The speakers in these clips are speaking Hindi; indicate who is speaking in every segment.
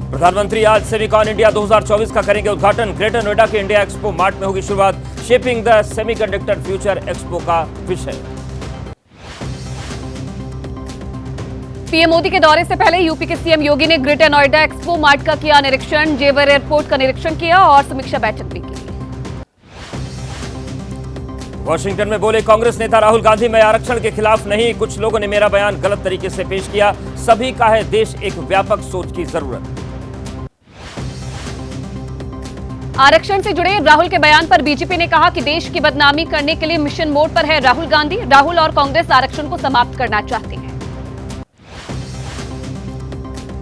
Speaker 1: प्रधानमंत्री आज सेमिकॉन इंडिया 2024 का करेंगे उद्घाटन। ग्रेटर नोएडा के इंडिया एक्सपो मार्ट में होगी शुरुआत। Shaping the semiconductor future expo का विषय।
Speaker 2: पीएम मोदी के दौरे से पहले यूपी के सीएम योगी ने ग्रेटर नोएडा एक्सपो मार्ट का किया निरीक्षण। जेवर एयरपोर्ट का निरीक्षण किया और समीक्षा बैठक भी की।
Speaker 1: वॉशिंगटन में बोले कांग्रेस नेता राहुल गांधी, मैं आरक्षण के खिलाफ नहीं, कुछ लोगों ने मेरा बयान गलत तरीके से पेश किया। सभी का है देश एक व्यापक सोच की जरूरत।
Speaker 2: आरक्षण से जुड़े राहुल के बयान पर बीजेपी ने कहा कि देश की बदनामी करने के लिए मिशन मोड पर है राहुल गांधी। राहुल और कांग्रेस आरक्षण को समाप्त करना चाहते हैं।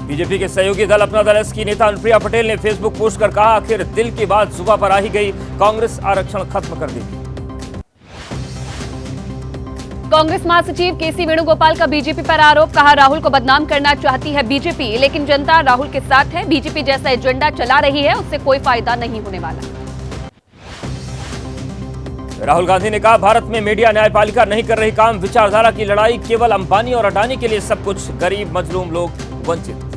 Speaker 1: बीजेपी के सहयोगी दल अपना दल एस की नेता अनुप्रिया पटेल ने फेसबुक पोस्ट कर कहा, आखिर दिल की बात जुबान पर आ ही गई, कांग्रेस आरक्षण खत्म कर देगी।
Speaker 2: कांग्रेस महासचिव केसी वेणुगोपाल का बीजेपी पर आरोप, कहा राहुल को बदनाम करना चाहती है बीजेपी, लेकिन जनता राहुल के साथ है। बीजेपी जैसा एजेंडा चला रही है, उससे कोई फायदा नहीं होने वाला।
Speaker 1: राहुल गांधी ने कहा, भारत में मीडिया न्यायपालिका नहीं कर रही काम, विचारधारा की लड़ाई केवल अंबानी और अडानी के लिए सब कुछ, गरीब मजलूम लोग वंचित।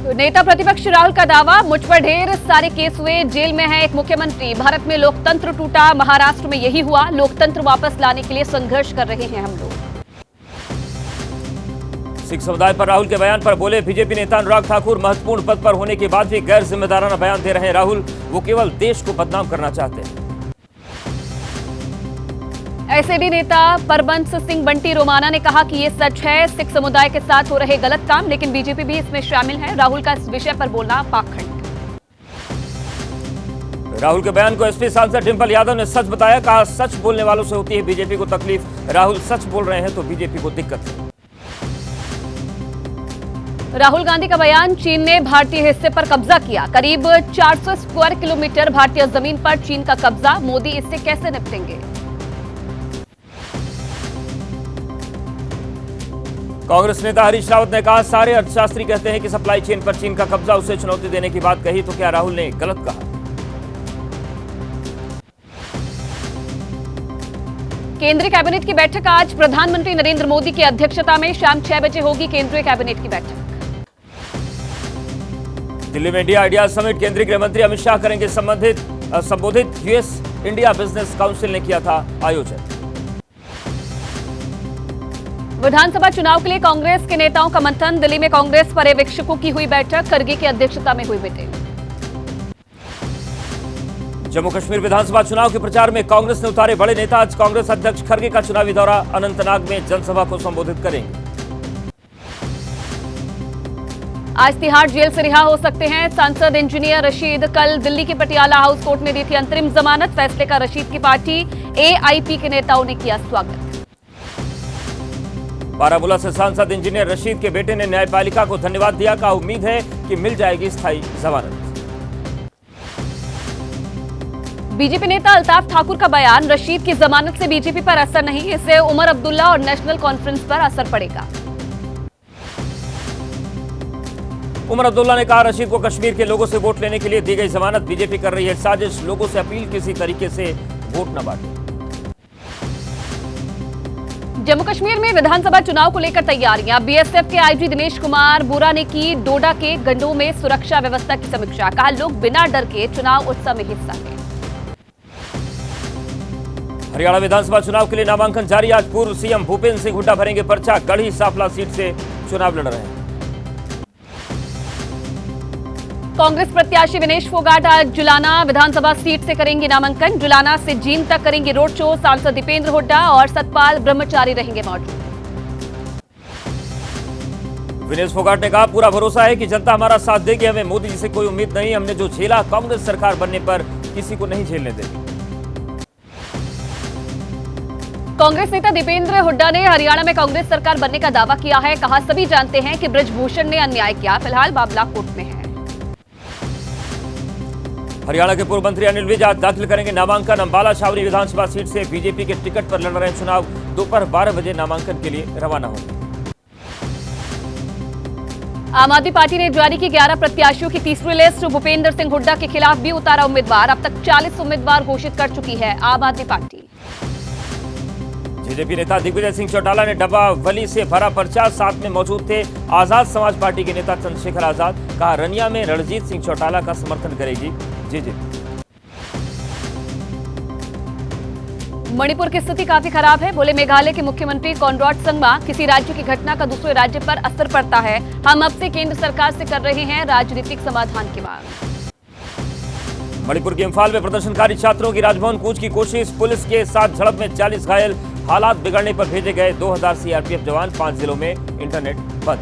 Speaker 2: नेता प्रतिपक्ष राहुल का दावा, मुझ पर ढेर सारे केस हुए, जेल में है एक मुख्यमंत्री। भारत में लोकतंत्र टूटा, महाराष्ट्र में यही हुआ। लोकतंत्र वापस लाने के लिए संघर्ष कर रहे हैं हम लोग।
Speaker 1: सिख समुदाय पर राहुल के बयान पर बोले बीजेपी नेता अनुराग ठाकुर, महत्वपूर्ण पद पर होने के बाद भी गैर जिम्मेदाराना बयान दे रहे हैं राहुल, वो केवल देश को बदनाम करना चाहते हैं।
Speaker 2: एसएडी नेता परमबंस सिंह बंटी रोमाना ने कहा कि ये सच है, सिख समुदाय के साथ हो रहे गलत काम, लेकिन बीजेपी भी इसमें शामिल है। राहुल का इस विषय पर बोलना पाखंड।
Speaker 1: राहुल के बयान को एसपी सांसद डिंपल यादव ने सच बताया, कहा सच बोलने वालों से होती है बीजेपी को तकलीफ, राहुल सच बोल रहे हैं तो बीजेपी को दिक्कत है।
Speaker 2: राहुल गांधी का बयान, चीन ने भारतीय हिस्से पर कब्जा किया, करीब 400 स्क्वायर किलोमीटर भारतीय जमीन पर चीन का कब्जा, मोदी इससे कैसे निपटेंगे।
Speaker 1: कांग्रेस नेता हरीश रावत ने कहा, सारे अर्थशास्त्री कहते हैं कि सप्लाई चेन पर चीन का कब्जा, उसे चुनौती देने की बात कही तो क्या राहुल ने गलत कहा।
Speaker 2: केंद्रीय कैबिनेट की बैठक आज प्रधानमंत्री नरेंद्र मोदी की अध्यक्षता में शाम 6 बजे होगी केंद्रीय कैबिनेट की बैठक।
Speaker 1: दिल्ली में इंडिया आइडियाज समिट, केंद्रीय गृह मंत्री अमित शाह करेंगे संबोधित। यूएस इंडिया बिजनेस काउंसिल ने किया था आयोजन।
Speaker 2: विधानसभा चुनाव के लिए कांग्रेस के नेताओं का मंथन, दिल्ली में कांग्रेस पर्यवेक्षकों की हुई बैठक, खड़गे की अध्यक्षता में हुई मीटिंग।
Speaker 1: जम्मू कश्मीर विधानसभा चुनाव के प्रचार में कांग्रेस ने उतारे बड़े नेता, आज कांग्रेस अध्यक्ष खड़गे का चुनावी दौरा, अनंतनाग में जनसभा को संबोधित करेंगे।
Speaker 2: आज तिहाड़ जेल से रिहा हो सकते हैं सांसद इंजीनियर रशीद, कल दिल्ली के पटियाला हाउस कोर्ट ने दी थी अंतरिम जमानत, फैसले का रशीद की पार्टी एआईपी के नेताओं ने किया स्वागत। बारामूला से सांसद इंजीनियर रशीद के बेटे ने न्यायपालिका को धन्यवाद दिया, कहा उम्मीद है कि मिल जाएगी स्थायी जमानत। बीजेपी नेता अल्ताफ ठाकुर का बयान, रशीद की जमानत से बीजेपी पर असर नहीं, इससे उमर अब्दुल्ला और नेशनल कॉन्फ्रेंस पर असर पड़ेगा। उमर अब्दुल्ला ने कहा, रशीद को कश्मीर के लोगों से वोट लेने के लिए दी गई जमानत, बीजेपी कर रही है साजिश, लोगों से अपील किसी तरीके से वोट न बांटे। जम्मू कश्मीर में विधानसभा चुनाव को लेकर तैयारियां, बीएसएफ के आईजी दिनेश कुमार बोरा ने की डोडा के गंडों में सुरक्षा व्यवस्था की समीक्षा, कहा लोग बिना डर के चुनाव उत्सव में हिस्सा लें। हरियाणा विधानसभा चुनाव के लिए नामांकन जारी, आज पूर्व सीएम भूपेंद्र सिंह हुड्डा भरेंगे पर्चा, गढ़ी सांपला सीट से चुनाव लड़ रहे हैं। कांग्रेस प्रत्याशी विनेश फोगाट आज जुलाना विधानसभा सीट से करेंगे नामांकन, जुलाना से जींद तक करेंगे रोड शो, सांसद दीपेंद्र हुड्डा और सतपाल ब्रह्मचारी रहेंगे मौजूद। विनेश फोगाट ने कहा, पूरा भरोसा है कि जनता हमारा साथ देगी, हमें मोदी जी से कोई उम्मीद नहीं, हमने जो झेला कांग्रेस सरकार बनने पर किसी को नहीं झेलने देंगे। कांग्रेस नेता दीपेंद्र हुड्डा ने हरियाणा में कांग्रेस सरकार बनने का दावा किया है, कहा सभी जानते हैं कि ब्रजभूषण ने अन्याय किया, फिलहाल मामला कोर्ट में है। हरियाणा के पूर्व मंत्री अनिल विज आज दाखिल करेंगे नामांकन, अंबाला छावनी विधानसभा सीट से बीजेपी के टिकट पर लड़ रहे हैं चुनाव, दोपहर 12 बजे नामांकन के लिए रवाना होंगे। आम आदमी पार्टी ने जारी की 11 प्रत्याशियों की तीसरी लिस्ट, भूपेंद्र सिंह हुड्डा के खिलाफ भी उतारा उम्मीदवार, अब तक 40 उम्मीदवार घोषित कर चुकी है आम आदमी पार्टी।
Speaker 1: जेजेपी नेता दिग्विजय सिंह चौटाला ने डब्बावली से भरा पर्चा, साथ में मौजूद थे आजाद समाज पार्टी के नेता चंद्रशेखर आजाद। कहा रनिया में रणजीत सिंह चौटाला का समर्थन करेगी जेजेपी।
Speaker 2: मणिपुर की स्थिति काफी खराब है, बोले मेघालय के मुख्यमंत्री कॉनराड संगमा। किसी राज्य की घटना का दूसरे राज्य पर असर पड़ता है, हम अब से केंद्र सरकार से कर रहे हैं राजनीतिक समाधान की मांग।
Speaker 1: मणिपुर के इम्फाल में प्रदर्शनकारी छात्रों की राजभवन कूच की कोशिश, पुलिस के साथ झड़प में 40 घायल। हालात बिगड़ने पर भेजे गए 2000 सीआरपीएफ जवान, 5 जिलों में इंटरनेट बंद।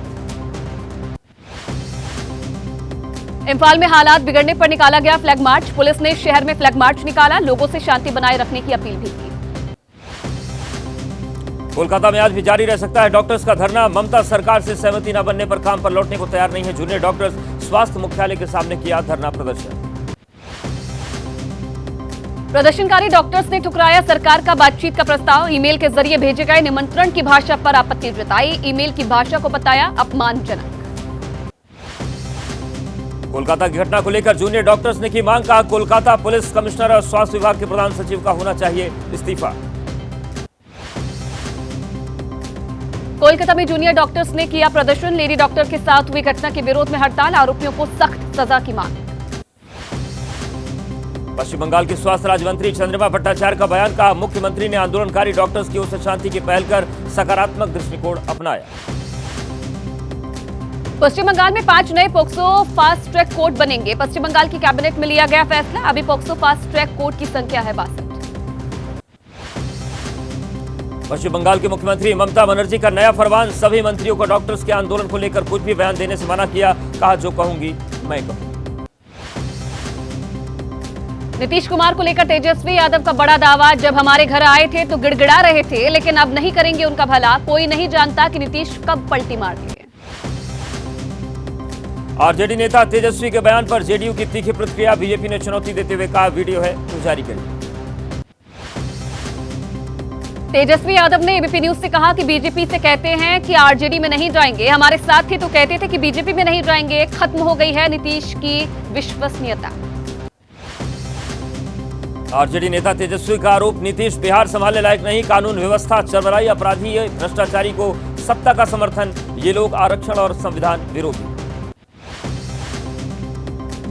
Speaker 2: इम्फाल में हालात बिगड़ने पर निकाला गया फ्लैग मार्च, पुलिस ने शहर में फ्लैग मार्च निकाला, लोगों से शांति बनाए रखने की अपील भी की।
Speaker 1: कोलकाता में आज भी जारी रह सकता है डॉक्टर्स का धरना, ममता सरकार से सहमति न बनने पर काम पर लौटने को तैयार नहीं है जूनियर डॉक्टर्स। स्वास्थ्य मुख्यालय के सामने किया धरना प्रदर्शन।
Speaker 2: प्रदर्शनकारी डॉक्टर्स ने ठुकराया सरकार का बातचीत का प्रस्ताव, ईमेल के जरिए भेजे गए निमंत्रण की भाषा पर आपत्ति जताई, ईमेल की भाषा को बताया अपमानजनक।
Speaker 1: कोलकाता की घटना को लेकर जूनियर डॉक्टर्स ने की मांग, कहा कोलकाता पुलिस कमिश्नर और स्वास्थ्य विभाग के प्रधान सचिव का होना चाहिए इस्तीफा।
Speaker 2: कोलकाता में जूनियर डॉक्टर्स ने किया प्रदर्शन, लेडी डॉक्टर के साथ हुई घटना के विरोध में हड़ताल, आरोपियों को सख्त सजा की मांग।
Speaker 1: पश्चिम बंगाल के स्वास्थ्य राज्य मंत्री चंद्रिमा भट्टाचार्य का बयान, कहा मुख्यमंत्री ने आंदोलनकारी डॉक्टर्स की ओर से शांति की पहल कर सकारात्मक दृष्टिकोण अपनाया।
Speaker 2: पश्चिम बंगाल में 5 नए पोक्सो फास्ट ट्रैक कोर्ट बनेंगे, पश्चिम बंगाल की कैबिनेट में लिया गया फैसला, अभी पोक्सो फास्ट ट्रैक कोर्ट की संख्या है 62।
Speaker 1: पश्चिम बंगाल के मुख्यमंत्री ममता बनर्जी का नया फरमान, सभी मंत्रियों को डॉक्टर्स के आंदोलन को लेकर कुछ भी बयान देने से मना किया, कहा जो कहूंगी मैं कहूंगी।
Speaker 2: नीतीश कुमार को लेकर तेजस्वी यादव का बड़ा दावा, जब हमारे घर आए थे तो गिड़गिड़ा रहे थे, लेकिन अब नहीं करेंगे उनका भला, कोई नहीं जानता कि नीतीश कब पलटी मार देंगे।
Speaker 1: आरजेडी नेता तेजस्वी के बयान पर जेडीयू की तीखी प्रतिक्रिया, बीजेपी ने चुनौती देते हुए कहा वीडियो है तो जारी करिए।
Speaker 2: तेजस्वी यादव ने एबीपी न्यूज से कहा कि बीजेपी से कहते हैं कि आरजेडी में नहीं जाएंगे, हमारे साथ थे तो कहते थे कि बीजेपी में नहीं जाएंगे, खत्म हो गई है नीतीश की विश्वसनीयता।
Speaker 1: आरजेडी नेता तेजस्वी का आरोप, नीतीश बिहार संभालने लायक नहीं, कानून व्यवस्था चरमराई, अपराधी भ्रष्टाचारी को सत्ता का समर्थन, ये लोग आरक्षण और संविधान विरोधी।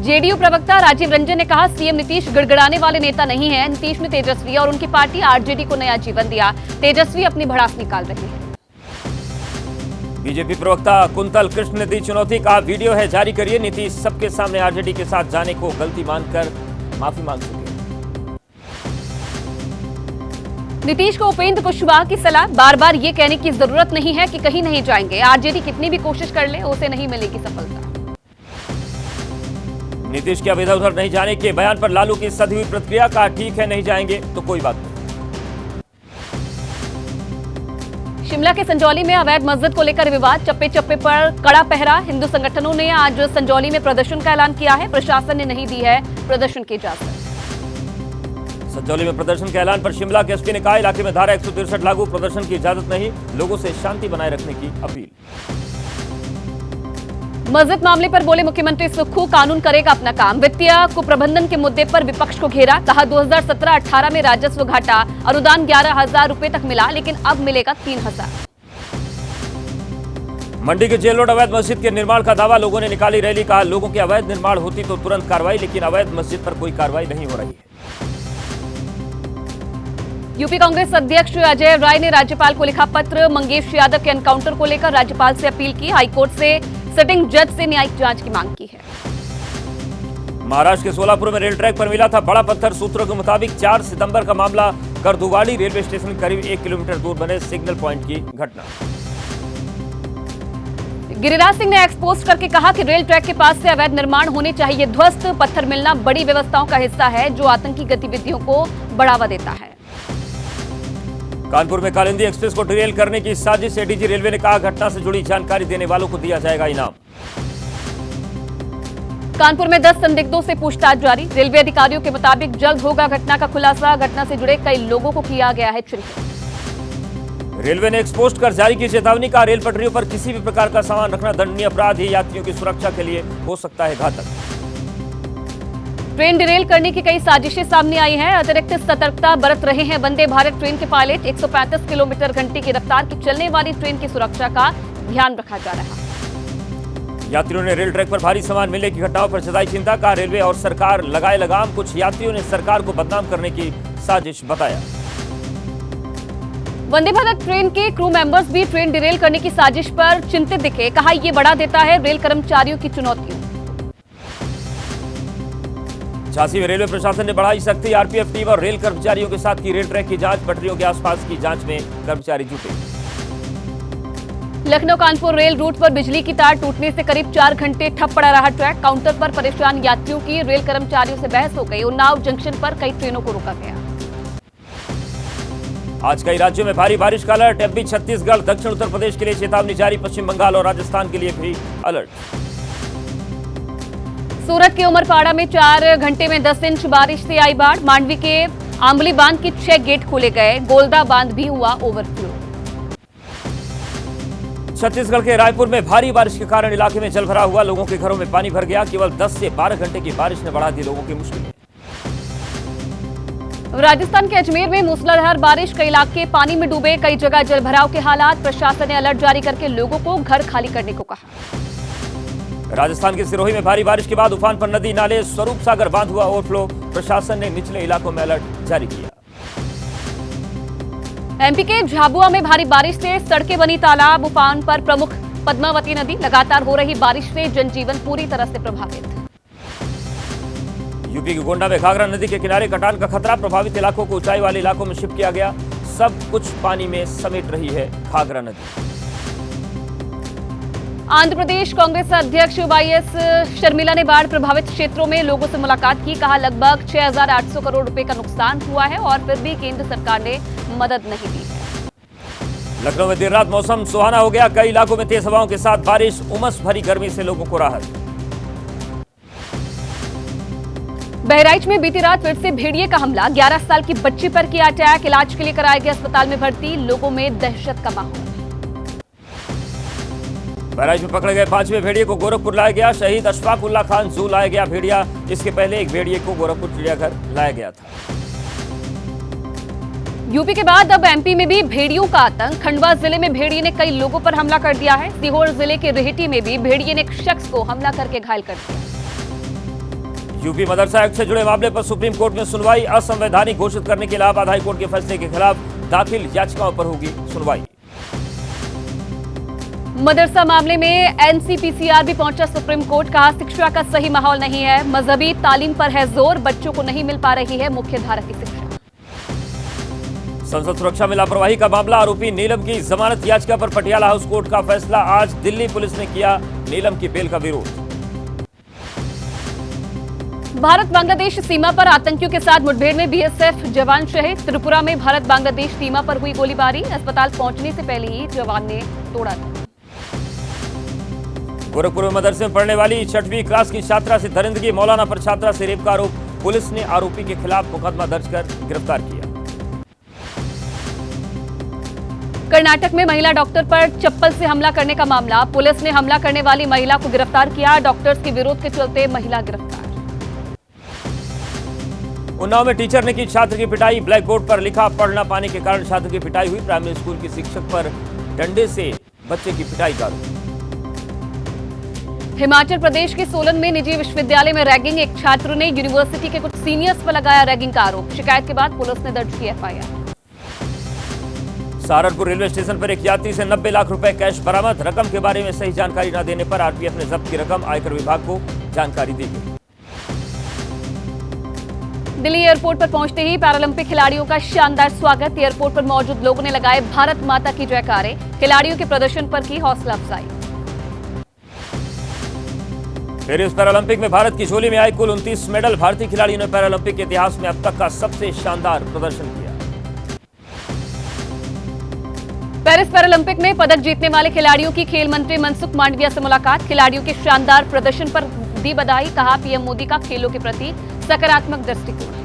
Speaker 2: जेडीयू प्रवक्ता राजीव रंजन ने कहा सीएम नीतीश गिड़गिड़ाने वाले नेता नहीं है, नीतीश ने तेजस्वी और उनकी पार्टी आरजेडी को नया जीवन दिया, तेजस्वी अपनी भड़ास निकाल रहे हैं।
Speaker 1: बीजेपी प्रवक्ता कुंतल कृष्ण ने दी चुनौती, कहा वीडियो है जारी करिए, नीतीश सबके सामने आरजेडी के साथ जाने को गलती मानकर माफी मांग चुके।
Speaker 2: नीतीश को उपेंद्र कुशवाहा की सलाह, बार बार ये कहने की जरूरत नहीं है कि कहीं नहीं जाएंगे, आरजेडी कितनी भी कोशिश कर ले उसे नहीं मिलेगी सफलता।
Speaker 1: नीतीश के अब इधर उधर नहीं जाने के बयान पर लालू की सधी हुई प्रतिक्रिया, कहा ठीक है नहीं जाएंगे तो कोई बात नहीं।
Speaker 2: शिमला के संजौली में अवैध मस्जिद को लेकर विवाद, चप्पे चप्पे पर कड़ा पहरा, हिंदू संगठनों ने आज संजौली में प्रदर्शन का ऐलान किया है, प्रशासन ने नहीं दी है प्रदर्शन की इजाजत।
Speaker 1: संजौली में प्रदर्शन के ऐलान पर शिमला के एसपी ने कहा इलाके में धारा 163 लागू, प्रदर्शन की इजाजत नहीं, लोगों से शांति बनाए रखने की अपील।
Speaker 2: मस्जिद मामले पर बोले मुख्यमंत्री सुक्खू, कानून करेगा अपना काम, वित्तीय कुप्रबंधन के मुद्दे पर विपक्ष को घेरा, कहा 2017-18 में राजस्व घाटा, अनुदान 11,000 रुपए तक मिला, लेकिन अब मिलेगा 3,000।
Speaker 1: मंडी के जेल रोड अवैध मस्जिद के निर्माण का दावा, लोगों ने निकाली रैली, कहा लोगों की अवैध निर्माण होती तो तुरंत कार्रवाई, लेकिन अवैध मस्जिद पर कोई कार्रवाई नहीं हो रही है।
Speaker 2: यूपी कांग्रेस अध्यक्ष अजय राय ने राज्यपाल को लिखा पत्र, मंगेश यादव के एनकाउंटर को लेकर राज्यपाल से अपील की, हाईकोर्ट से सिटिंग जज से न्यायिक जांच की मांग की है।
Speaker 1: महाराष्ट्र के सोलापुर में रेल ट्रैक पर मिला था बड़ा पत्थर, सूत्रों के मुताबिक 4 सितंबर का मामला, करदुवाड़ी रेलवे स्टेशन के करीब 1 किलोमीटर दूर बने सिग्नल पॉइंट की घटना।
Speaker 2: गिरिराज सिंह ने एक्सपोज करके कहा कि रेल ट्रैक के पास से अवैध निर्माण होने चाहिए ध्वस्त, पत्थर मिलना बड़ी व्यवस्थाओं का हिस्सा है जो आतंकी गतिविधियों को बढ़ावा देता है।
Speaker 1: कानपुर में कालिंदी एक्सप्रेस को डिरेल करने की साजिश, एडीजी रेलवे ने कहा घटना से जुड़ी जानकारी देने वालों को दिया जाएगा इनाम।
Speaker 2: कानपुर में 10 संदिग्धों से पूछताछ जारी, रेलवे अधिकारियों के मुताबिक जल्द होगा घटना का खुलासा, घटना से जुड़े कई लोगों को किया गया है चिन्हित।
Speaker 1: रेलवे ने एक्सपोस्ट कर जारी की चेतावनी, का रेल पटरियों पर किसी भी प्रकार का सामान रखना दंडनीय अपराध ही, यात्रियों की सुरक्षा के लिए हो सकता है घातक।
Speaker 2: ट्रेन डिरेल करने की कई साजिशें सामने आई हैं। अतिरिक्त सतर्कता बरत रहे हैं वंदे भारत ट्रेन के पायलट। 135 किलोमीटर घंटे की रफ्तार की चलने वाली ट्रेन की सुरक्षा का ध्यान रखा जा रहा है।
Speaker 1: यात्रियों ने रेल ट्रैक पर भारी सामान मिलने की घटनाओं पर जताई चिंता। कहा रेलवे और सरकार लगाए लगाम। कुछ यात्रियों ने सरकार को बदनाम करने की साजिश बताया।
Speaker 2: वंदे भारत ट्रेन के क्रू मेंबर्स भी ट्रेन डिरेल करने की साजिश पर चिंतित दिखे। कहा यह बढ़ा देता है रेल कर्मचारियों की चुनौतियों।
Speaker 1: झांसी में रेलवे प्रशासन ने बढ़ाई सख्ती। आरपीएफ टीम और रेल कर्मचारियों के साथ की रेल ट्रैक की जांच। पटरियों के आसपास की जांच में कर्मचारी जुटे।
Speaker 2: लखनऊ कानपुर रेल रूट पर बिजली की तार टूटने से करीब 4 घंटे ठप पड़ा रहा ट्रैक। काउंटर पर परेशान यात्रियों की रेल कर्मचारियों से बहस हो गई। उन्नाव जंक्शन पर कई ट्रेनों को रोका गया।
Speaker 1: आज कई राज्यों में भारी बारिश का अलर्ट। एमपी, छत्तीसगढ़, दक्षिण उत्तर प्रदेश के लिए चेतावनी जारी। पश्चिम बंगाल और राजस्थान के लिए भी अलर्ट।
Speaker 2: सूरत के उमरपाड़ा में 4 घंटे में 10 इंच बारिश से आई बाढ़। मांडवी के आंबली बांध के 6 गेट खोले गए। गोलदा बांध भी हुआ ओवरफ्लो।
Speaker 1: छत्तीसगढ़ के रायपुर में भारी बारिश के कारण इलाके में जलभरा हुआ। लोगों के घरों में पानी भर गया। केवल 10 से 12 घंटे की बारिश ने बढ़ा दी लोगों की मुश्किलें।
Speaker 2: राजस्थान के अजमेर में मूसलाधार बारिश। कई इलाके पानी में डूबे। कई जगह जलभराव के हालात। प्रशासन ने अलर्ट जारी करके लोगों को घर खाली करने को कहा।
Speaker 1: राजस्थान के सिरोही में भारी बारिश के बाद उफान पर नदी नाले। स्वरूप सागर बांध हुआ ओवरफ्लो। प्रशासन ने निचले इलाकों में अलर्ट जारी किया।
Speaker 2: एमपी के झाबुआ में भारी बारिश से सड़कें बनी तालाब। उफान पर प्रमुख पद्मावती नदी। लगातार हो रही बारिश से जनजीवन पूरी तरह से प्रभावित।
Speaker 1: यूपी के गोंडा में घाघरा नदी के किनारे कटान का खतरा। प्रभावित इलाकों को ऊंचाई वाले इलाकों में शिफ्ट किया गया। सब कुछ पानी में समेट रही है घाघरा नदी।
Speaker 2: आंध्र प्रदेश कांग्रेस अध्यक्ष वाईएस शर्मिला ने बाढ़ प्रभावित क्षेत्रों में लोगों से मुलाकात की। कहा लगभग 6,800 करोड़ रुपए का नुकसान हुआ है और फिर भी केंद्र सरकार ने मदद नहीं दी है।
Speaker 1: लखनऊ में देर रात मौसम सुहाना हो गया। कई इलाकों में तेज हवाओं के साथ बारिश। उमस भरी गर्मी से लोगों को राहत।
Speaker 2: बहराइच में बीती रात फिर से भेड़िए का हमला। 11 साल की बच्ची पर किया अटैक। इलाज के लिए कराए गए अस्पताल में भर्ती। लोगों में दहशत का माहौल।
Speaker 1: बहराइच में पकड़े गए 5वें भेड़िए को गोरखपुर लाया गया। शहीद अशफाक उल्ला खान जू लाया गया भेड़िया। इसके पहले एक भेड़िए को गोरखपुर चिड़ियाघर लाया गया था।
Speaker 2: यूपी के बाद अब एमपी में भी भेड़ियों का आतंक। खंडवा जिले में भेड़िए ने कई लोगों पर हमला कर दिया है। सीहोर जिले के रेहटी में भी भेड़िए ने एक शख्स को हमला करके घायल कर दिया।
Speaker 1: यूपी मदरसा एक्ट से जुड़े मामले पर सुप्रीम कोर्ट में सुनवाई। असंवैधानिक घोषित करने के इलाहाबाद हाई कोर्ट के फैसले के खिलाफ दाखिल याचिकाओं पर होगी सुनवाई।
Speaker 2: मदरसा मामले में एनसीपीसीआर भी पहुंचा सुप्रीम कोर्ट। कहा शिक्षा का सही माहौल नहीं है। मजहबी तालीम पर है जोर। बच्चों को नहीं मिल पा रही है मुख्य धारा की शिक्षा।
Speaker 1: संसद सुरक्षा में लापरवाही का मामला। आरोपी नीलम की जमानत याचिका पर पटियाला हाउस कोर्ट का फैसला। आज दिल्ली पुलिस ने किया नीलम की बेल का विरोध।
Speaker 2: भारत बांग्लादेश सीमा पर आतंकियों के साथ मुठभेड़ में बीएसएफ जवान शहीद। त्रिपुरा में भारत बांग्लादेश सीमा पर हुई गोलीबारी। अस्पताल पहुंचने से पहले ही जवान ने तोड़ा था।
Speaker 1: गोरखपुर में मदरसे में पढ़ने वाली 6वीं क्लास की छात्रा से दरिंदगी। मौलाना पर छात्रा से रेप का आरोप। पुलिस ने आरोपी के खिलाफ मुकदमा दर्ज कर गिरफ्तार किया।
Speaker 2: कर्नाटक में महिला डॉक्टर पर चप्पल से हमला करने का मामला। पुलिस ने हमला करने वाली महिला को गिरफ्तार किया। डॉक्टर्स के विरोध के चलते महिला गिरफ्तार।
Speaker 1: उन्नाव में टीचर ने की छात्र की पिटाई। ब्लैक बोर्ड पर लिखा पढ़ ना पाने के कारण छात्र की पिटाई हुई। प्राइमरी स्कूल की शिक्षक पर डंडे से बच्चे की पिटाई का आरोप।
Speaker 2: हिमाचल प्रदेश के सोलन में निजी विश्वविद्यालय में रैगिंग। एक छात्र ने यूनिवर्सिटी के कुछ सीनियर्स पर लगाया रैगिंग का आरोप। शिकायत के बाद पुलिस ने दर्ज की एफआईआर।
Speaker 1: सहारनपुर रेलवे स्टेशन पर एक यात्री से 90 लाख रुपए कैश बरामद। रकम के बारे में सही जानकारी न देने पर आरपीएफ ने जब्त की रकम आयकर विभाग को जानकारी दी गई।
Speaker 2: दिल्ली एयरपोर्ट पर पहुंचते ही पैरालंपिक खिलाड़ियों का शानदार स्वागत। एयरपोर्ट पर मौजूद लोगों ने लगाए भारत माता की जयकारे। खिलाड़ियों के प्रदर्शन पर की हौसला अफजाई।
Speaker 1: पेरिस पैरालंपिक में भारत की झोली में आए कुल 29 मेडल। भारतीय खिलाड़ियों ने पैरालंपिक के इतिहास में अब तक का सबसे शानदार प्रदर्शन किया।
Speaker 2: पेरिस पैरालंपिक में पदक जीतने वाले खिलाड़ियों की खेल मंत्री मनसुख मांडविया से मुलाकात। खिलाड़ियों के शानदार प्रदर्शन पर दी बधाई। कहा पीएम मोदी का खेलों के प्रति सकारात्मक दृष्टिकोण।